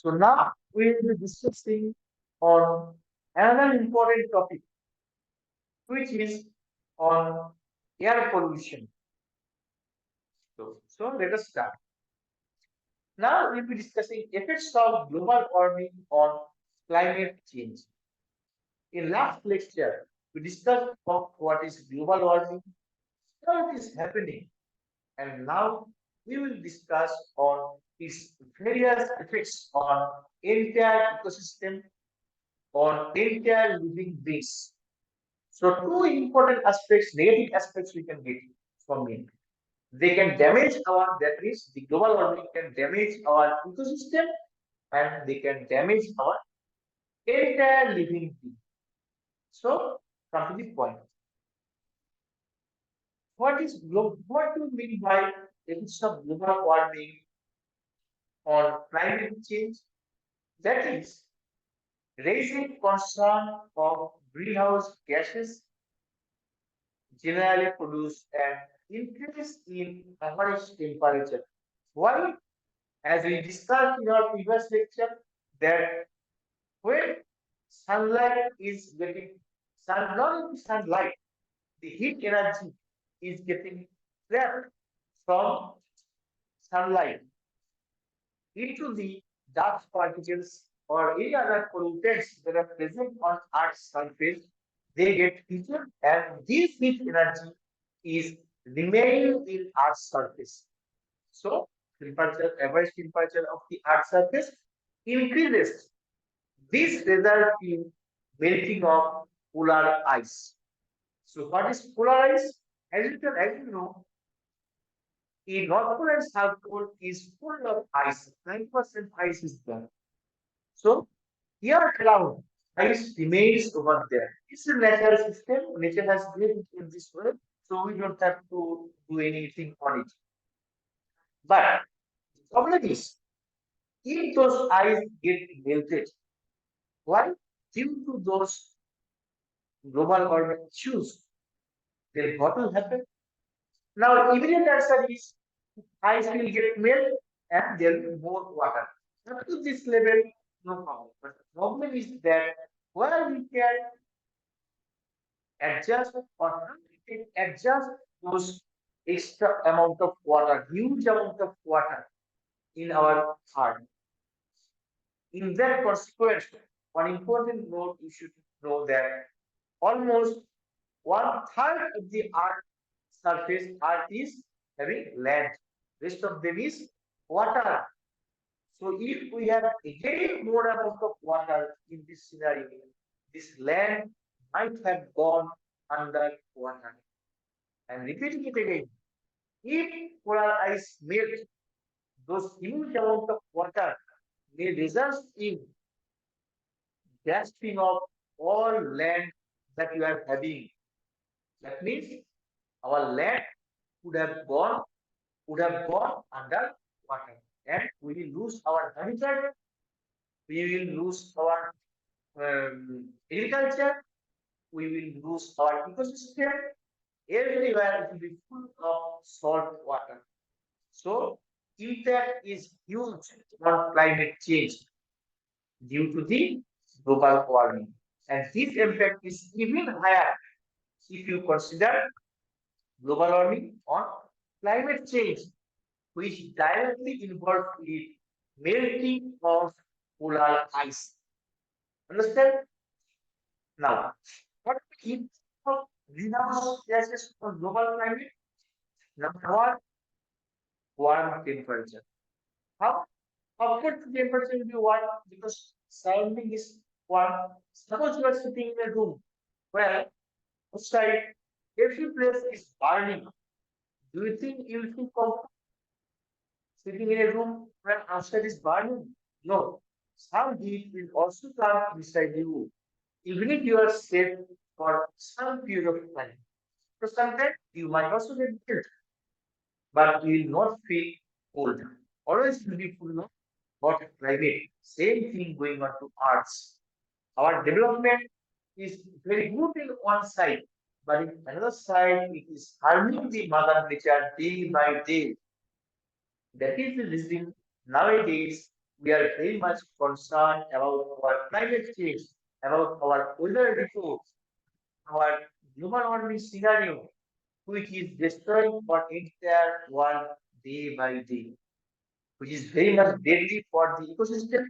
So now we will be discussing on another important topic, which is on air pollution. So let us start. Now we'll be discussing effects of global warming on climate change. In last lecture, we discussed about what is global warming, how it is happening, and now we will discuss on its various effects on entire ecosystem, on entire living beings. So two important aspects, negative aspects we can get from it. They can damage our, that is, the global warming can damage our ecosystem and they can damage our entire living being. So, come to the point. What do you mean by effects of global warming on climate change? That is, raising concern of greenhouse gases generally produce an increase in average temperature. Why? As we discussed in our previous lecture, that when sunlight is getting not only sunlight, the heat energy is getting trapped from sunlight into the dust particles or any other pollutants that are present on Earth's surface, they get heated and this heat energy is remaining in Earth's surface. So average temperature of the Earth's surface increases. This results in melting of polar ice. So what is polar ice? As you know, a North Pole and South Pole is full of ice. 9% ice is there. So here around, ice remains over there. It's a natural system. Nature has built it in this way, so we don't have to do anything on it. But the problem is, if those ice get melted, why? Due to those global warming issues, then what will happen? Now, immediate answer is ice will get melted and there will be more water. Up to this level, no problem. But the problem is that where we can adjust or how we can adjust those extra amount of water, huge amount of water in our heart. In that consequence, one important note you should know that almost one third of the earth surface earth is having land. Rest of them is water. So if we have again more amount of water in this scenario, this land might have gone under water. I'm repeating it again. If polar ice melt, those huge amount of water may result in gasping of all land that you are having. That means our land would have gone under water, and we will lose our habitat, we will lose our agriculture, we will lose our ecosystem. Everywhere it will be full of salt water. So impact is huge on climate change due to the global warming. And this impact is even higher if you consider global warming on climate change, which directly involves the melting of polar ice. Understand? Now, what is greenhouse gases for global climate? Number one, warm temperature. How? How could the temperature be warm? Because surrounding is warm. Suppose you are sitting in a room where outside every place is burning. Do you think you will feel comfortable sitting in a room where outside is burning? No. Some heat will also come inside you, even if you are safe for some period of time. So sometimes you might also get killed, but you will not feel cold. Always will be full of hot climate. Same thing going on to arts. Our development is very good in one side, but in another side, it is harming the mother nature day by day. That is the reason nowadays we are very much concerned about our climate change, about our weather reports, our global warming scenario, which is destroying our entire world day by day, which is very much deadly for the ecosystem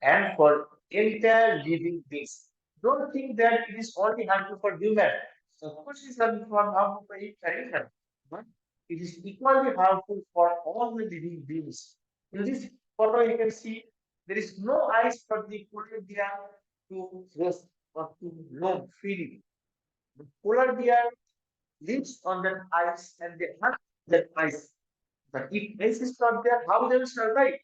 and for entire living beings. Don't think that it is only harmful for human. Of course, it is harmful for each animal, but it is equally harmful for all the living beings. In this photo, you can see there is no ice for the polar bear to rest or to roam freely. The polar bear lives on that ice and they hunt that ice. But if ice is not there, how they will survive?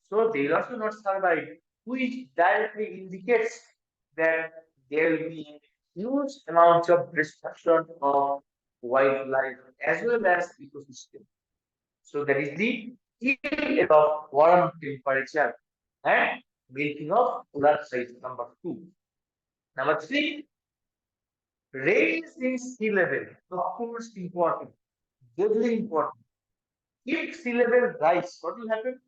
So they will also not survive, which directly indicates that there will be huge amounts of destruction of wildlife as well as ecosystem. So that is the effect of warm temperature and melting of polar ice. Number two. Number three, raise in sea level. Of course, important, very important. If sea level rise, what will happen?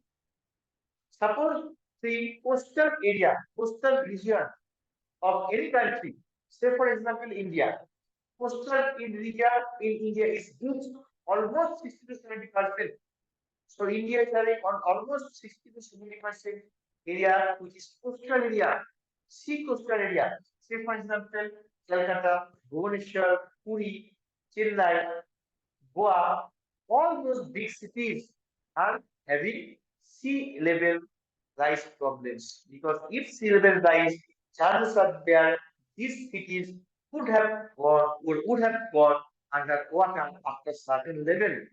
Suppose the coastal region of any country, say for example India, area in India is huge, almost 60 to 70%. So India is having on almost 60 to 70% area which is coastal area, sea coastal area. Say for example Calcutta, Bhubaneswar, Puri, Chennai, Goa, all those big cities are having sea level rise problems because if sea level rise, chances are there these cities would have gone under water after certain level.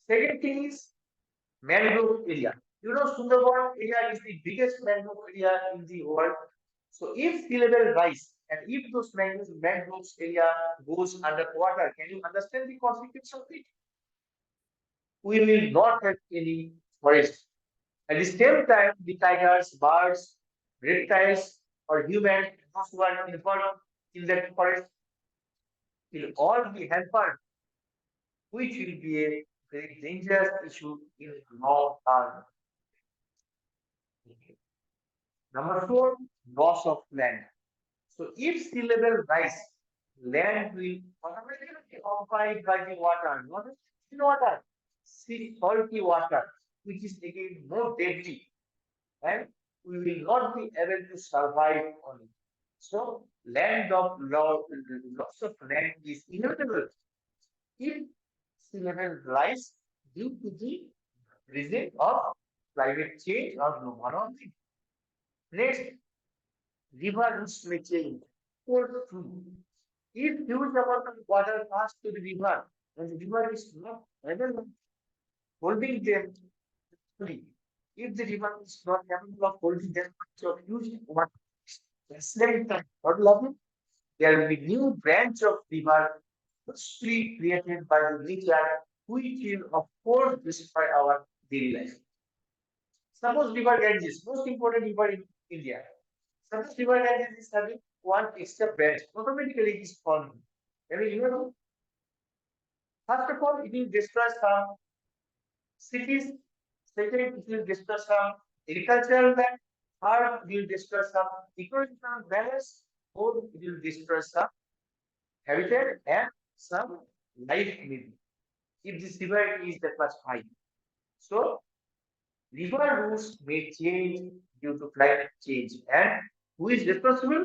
Second thing is mangrove area. You know, Sundarban area is the biggest mangrove area in the world. So if sea level rise and if those mangroves area goes underwater, can you understand the consequence of it? We will not have any forest. At the same time, the tigers, birds, reptiles, or humans, those who are involved in that forest, will all be hampered, which will be a very dangerous issue in long term. Number four, loss of land. So if sea level rise, land will automatically be occupied by the water, not sea water, sea salty water, which is again more deadly, and we will not be able to survive on it. So loss of land is inevitable if sea level rise due to the reason of climate change or global warming. Next, river routes may change. Cold flow. If huge amount of water pass to the river and the river is not able of holding them fully, if the river is not capable of holding that much of huge water, what will happen? There will be new branch of river specially created by the nature, which will of course destroy our daily life. Suppose river Ganges, most important river in India. Suppose river Ganges is having one extra branch, automatically it is formed. I mean, you know, first of all, it will destroy some cities. Second, it will destroy some agricultural land. Third, it will destroy some ecological balance. Fourth, it will destroy some habitat and some life maybe. If this river is that much high. So river routes may change due to climate change. And who is responsible?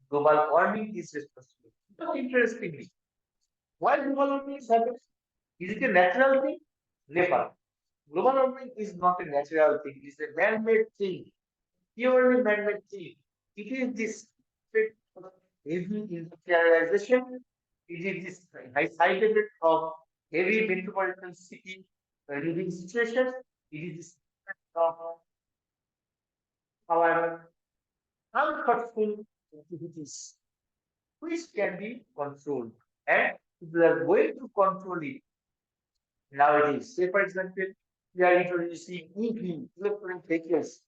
Global warming is responsible. But interestingly, why global warming is happening? Is it a natural thing? Never. Global warming is not a natural thing. It is a man-made thing, purely man-made thing. It is this effect of heavy industrialization. It is this high side effect of heavy metropolitan city living situations. It is this effect of our uncomfortable activities, which can be controlled. And if we are going to control it nowadays, say for example, we are introducing EV, electronic vehicles.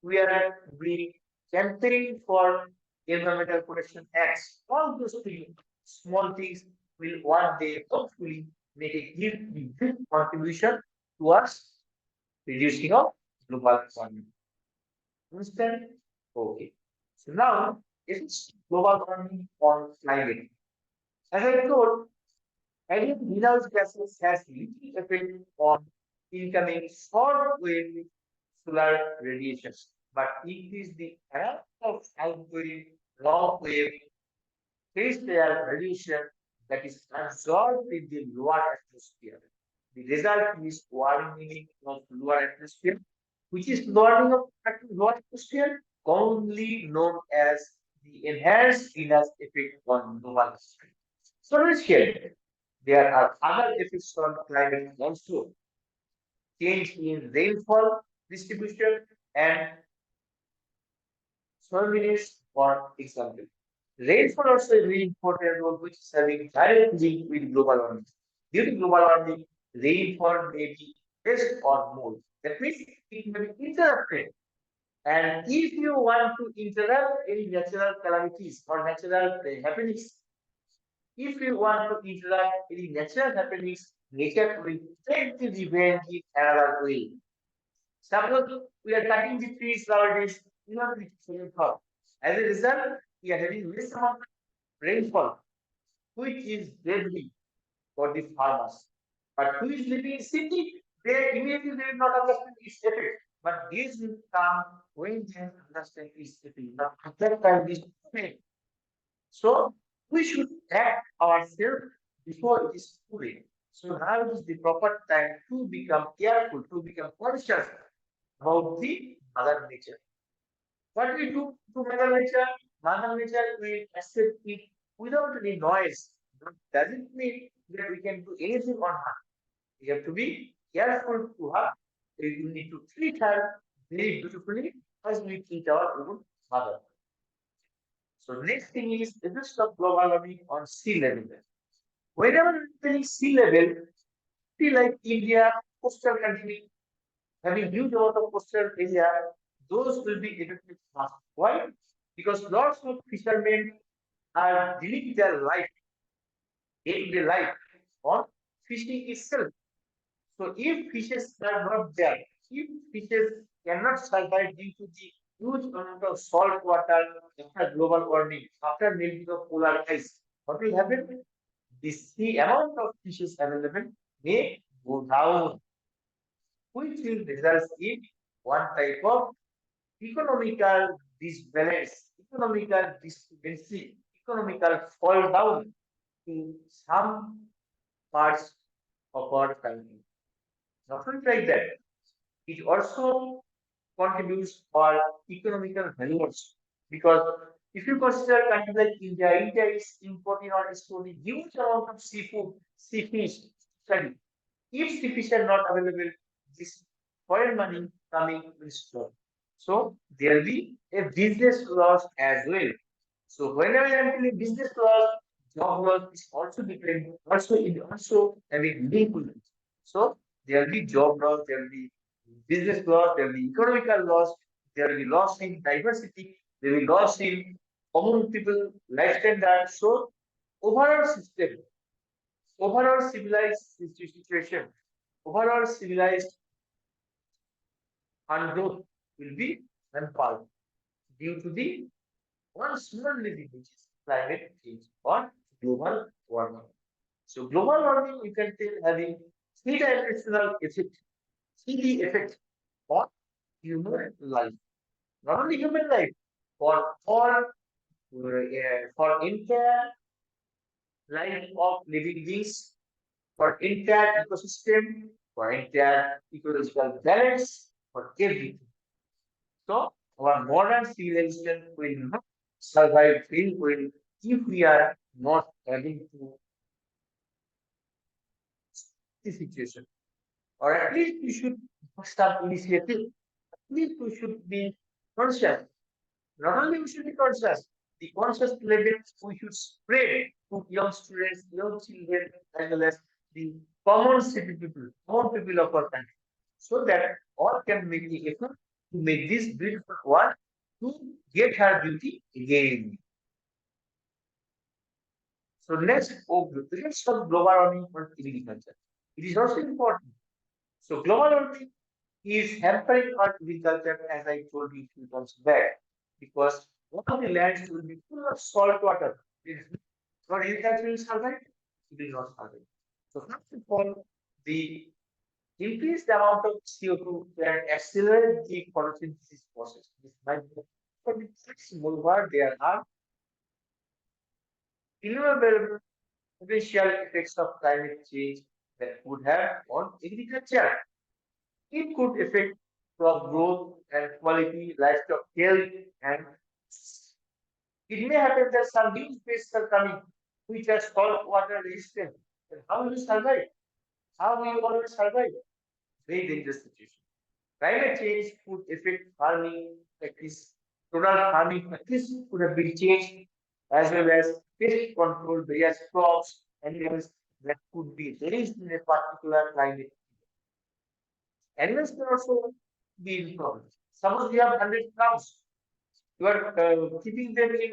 We are doing campaigning for environmental protection acts. All those things, small things, will one day hopefully make a huge contribution towards reducing of global warming. Understand? Okay. So now, it's global warming on climate. As I told, adding greenhouse gases has little effect on incoming short wave solar radiation, but it is the amount of outgoing long wave phase air radiation that is absorbed in the lower atmosphere. The result is warming of lower atmosphere, which is lowering of lower atmosphere, commonly known as the enhanced greenhouse effect on global atmosphere. So let's here. There are other effects on climate also. Change in rainfall distribution and soil, for example. Rainfall also a very important role which is having direct link with global warming. Due to global warming, rainfall may be less or more. That means it may be interrupted. And if you want to interrupt any natural calamities or natural happenings, if you want to interrupt any natural happenings, nature will take the revenge in another way. Suppose we are cutting the trees nowadays, you know, the rainfall. As a result, we are having less amount of rainfall, which is deadly for the farmers. But who is living in city, they immediately they will not understand its effect. But this will come when they understand its effect. Now, at that time, this effect. So we should act ourselves before it is too late. So now is the proper time to become careful, to become conscious about the mother nature. What we do to Mother Nature will accept it without any noise. That doesn't mean that we can do anything on her. We have to be careful to her. We need to treat her very beautifully as we treat our own mother. So next thing is the effects of global warming on sea level. Whenever there is sea level, see like India, coastal country, having huge amount of coastal area, those will be affected fast. Why? Because lots of fishermen are living their life, day-to-day life on fishing itself. So if fishes are not there, if fishes cannot survive due to the huge amount of salt water after global warming, after melting of polar ice, what will happen? The sea amount of fishes available may go down, which will result in one type of economical disbalance, economical discrepancy, economical fall down in some parts of our country. Not only like that, it also contributes for economical values because if you consider countries like India, India is importing or exporting huge amount of seafood, sea fish, study. If sea fish are not available, this foreign money coming will stop. So there will be a business loss as well. So whenever I am telling business loss, job loss is also dependent, also having link with it. So there will be job loss, there will be business loss, there will be economical loss, there will be loss in diversity, there will be loss in common people life standard. So overall system, overall civilized situation, overall civilized and growth will be hampered due to the one small reason, which is climate change or global warming. So global warming, you can tell having three-dimensional effect, 3D effect on human life. Not only human life, for entire life of living beings, for entire ecosystem, for entire ecological balance, for everything. So our modern civilization will not survive very well if we are not having to the situation. Or at least we should start initiative. At least we should be conscious. Not only we should be conscious, the conscious level we should spread to young students, young children, as well as the common city people, common people of our country, so that all can make the effort to make this beautiful world to get her beauty again. So let's talk global warming for agriculture. It is also important. So global warming. is hampering our agriculture, as I told you a few times back, because one of the lands will be full of salt water. For agriculture will survive, it will not survive. So first of all, the increased amount of CO2 can accelerate the photosynthesis process. This might be for the next moreover, there are innumerable potential effects of climate change that could have on agriculture. It could affect crop growth and quality, livestock health, and it may happen that some new species are coming which are salt water resistant. And how will you survive? How will you always survive? Very dangerous situation. Climate change could affect farming practice. Total farming practice could have been changed, as well as pest control various crops, animals that could be raised in a particular climate. Animals can also be in problems. Suppose you have 100 cows, you are keeping them in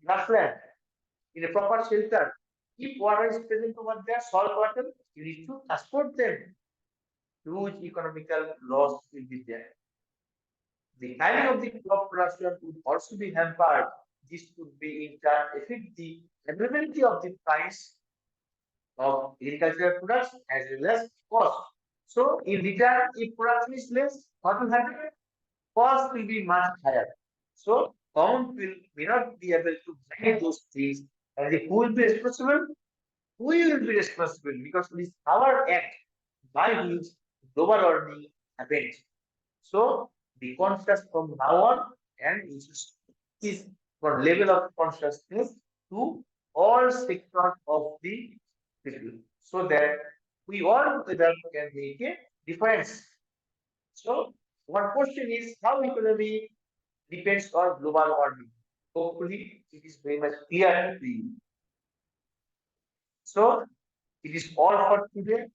grassland, in a proper shelter. If water is present over there, salt water, you need to transport them. Huge economical loss will be there. The timing of the crop production would also be hampered. This could be in turn affect the availability of the price of agricultural products as well as cost. So in return, if production is less, what will happen? Cost will be much higher. So government will may not be able to buy those things. And who will be responsible? We will be responsible because it is our act by which global warming happens. So be conscious from now on, and it is for level of consciousness to all sectors of the people, so that we all together can make a difference. So one question is how economy depends on global warming. Hopefully, it is very much clear to you. So it is all for today.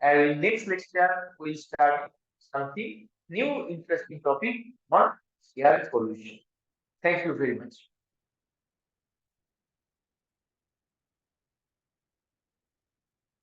And in next lecture, we'll start something new, interesting topic on air pollution. Thank you very much.